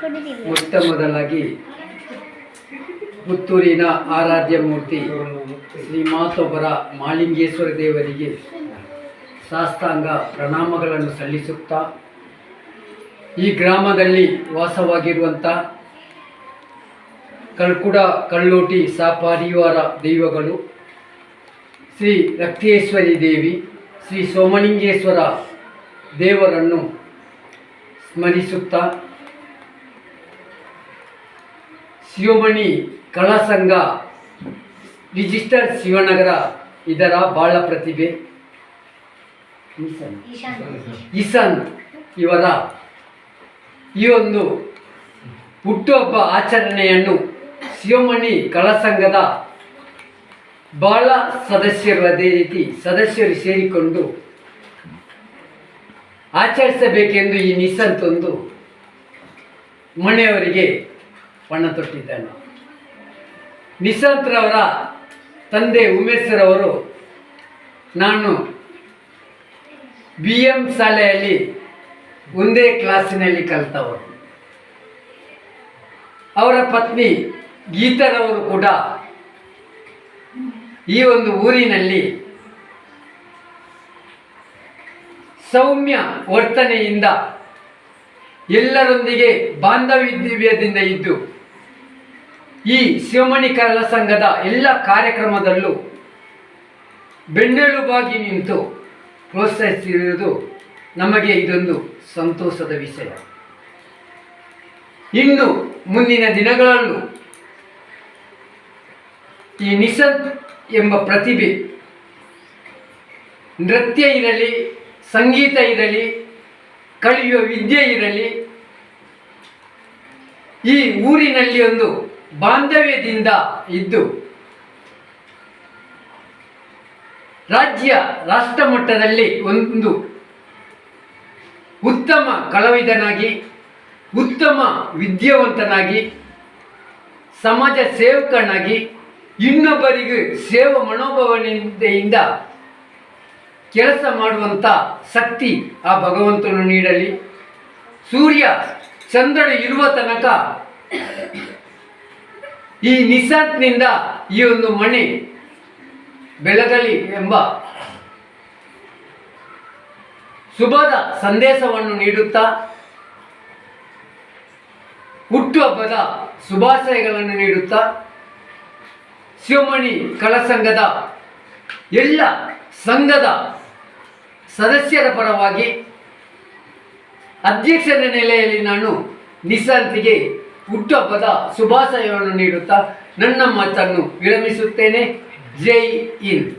ಮೊಟ್ಟ ಮೊದಲಾಗಿ ಪುತ್ತೂರಿನ ಆರಾಧ್ಯ ಮೂರ್ತಿ ಶ್ರೀ ಮಾತೊಬ್ಬರ ಮಾಲಿಂಗೇಶ್ವರ ದೇವರಿಗೆ ಸಾಷ್ಟಾಂಗ ಪ್ರಣಾಮಗಳನ್ನು ಸಲ್ಲಿಸುತ್ತಾ, ಈ ಗ್ರಾಮದಲ್ಲಿ ವಾಸವಾಗಿರುವಂಥ ಕಲ್ಕುಡ ಕಳ್ಳೋಟಿ ಸಾಪರಿವಾರ ದೈವಗಳು ಶ್ರೀ ರಕ್ತೇಶ್ವರಿ ದೇವಿ, ಶ್ರೀ ಸೋಮಲಿಂಗೇಶ್ವರ ದೇವರನ್ನು ಸ್ಮರಿಸುತ್ತಾ, ಶಿವಮಣಿ ಕಲಾಸಂಘ ರಿಜಿಸ್ಟರ್ ಶಿವನಗರ ಇದರ ಬಾಳ ಪ್ರತಿಭೆ ಇಸನ್ ಇವರ ಈ ಒಂದು ಹುಟ್ಟುಹಬ್ಬ ಆಚರಣೆಯನ್ನು ಶಿವಮಣಿ ಕಲಾಸಂಘದ ಬಾಳ ಸದಸ್ಯರು, ಅದೇ ರೀತಿ ಸದಸ್ಯರು ಸೇರಿಕೊಂಡು ಆಚರಿಸಬೇಕೆಂದು ಈ ನಿಸಂತೊಂದು ಮನೆಯವರಿಗೆ ಪಣ ತೊಟ್ಟಿದ್ದಾನೆ. ನಿಸಂತ್ರವರ ತಂದೆ ಉಮೇಶ್ರವರು ನಾನು BM ಶಾಲೆಯಲ್ಲಿ ಒಂದೇ ಕ್ಲಾಸಿನಲ್ಲಿ ಕಲಿತವರು. ಅವರ ಪತ್ನಿ ಗೀತರವರು ಕೂಡ ಈ ಒಂದು ಊರಿನಲ್ಲಿ ಸೌಮ್ಯ ವರ್ತನೆಯಿಂದ ಎಲ್ಲರೊಂದಿಗೆ ಬಾಂಧವ್ಯದಿಂದ ಇದ್ದು ಈ ಶಿವಮಣಿ ಕಲಾ ಸಂಘದ ಎಲ್ಲ ಕಾರ್ಯಕ್ರಮದಲ್ಲೂ ಬೆನ್ನೆಲುಬಾಗಿ ನಿಂತು ಪ್ರೋತ್ಸಾಹಿಸಿರುವುದು ನಮಗೆ ಇದೊಂದು ಸಂತೋಷದ ವಿಷಯ. ಇನ್ನು ಮುಂದಿನ ದಿನಗಳಲ್ಲೂ ಈ ನಿಸಂತ್ ಎಂಬ ಪ್ರತಿಭೆ ನೃತ್ಯ ಇರಲಿ, ಸಂಗೀತ ಇರಲಿ, ಕಲಿಯುವ ವಿದ್ಯೆ ಇರಲಿ, ಈ ಊರಿನಲ್ಲಿ ಒಂದು ಬಾಂಧವ್ಯದಿಂದ ಇದ್ದು ರಾಷ್ಟ್ರ ಮಟ್ಟದಲ್ಲಿ ಒಂದು ಉತ್ತಮ ಕಲಾವಿದನಾಗಿ, ಉತ್ತಮ ವಿದ್ಯಾವಂತನಾಗಿ, ಸಮಾಜ ಸೇವಕನಾಗಿ, ಇನ್ನೊಬ್ಬರಿಗೆ ಸೇವಾ ಮನೋಭಾವನೆಯಿಂದ ಕೆಲಸ ಮಾಡುವಂಥ ಶಕ್ತಿ ಆ ಭಗವಂತನು ನೀಡಲಿ. ಸೂರ್ಯ ಚಂದ್ರನು ಇರುವ ತನಕ ಈ ನಿಸಂತ್ನಿಂದ ಈ ಒಂದು ಮನೆ ಬೆಳಗಲಿ ಎಂಬ ಶುಭದ ಸಂದೇಶವನ್ನು ನೀಡುತ್ತಾ, ಹುಟ್ಟುಹಬ್ಬದ ಶುಭಾಶಯಗಳನ್ನು ನೀಡುತ್ತಾ, ಶಿವಮಣಿ ಕಲಾ ಸಂಘದ ಎಲ್ಲ ಸಂಘದ ಸದಸ್ಯರ ಪರವಾಗಿ ಅಧ್ಯಕ್ಷರ ನೆಲೆಯಲ್ಲಿ ನಾನು ನಿಸಂತಿಗೆ ಹುಟ್ಟುಹಬ್ಬದ ಶುಭಾಶಯವನ್ನು ನೀಡುತ್ತಾ ನನ್ನ ಮಾತನ್ನು ವಿರಮಿಸುತ್ತೇನೆ. ಜೈ ಹಿಂದ್.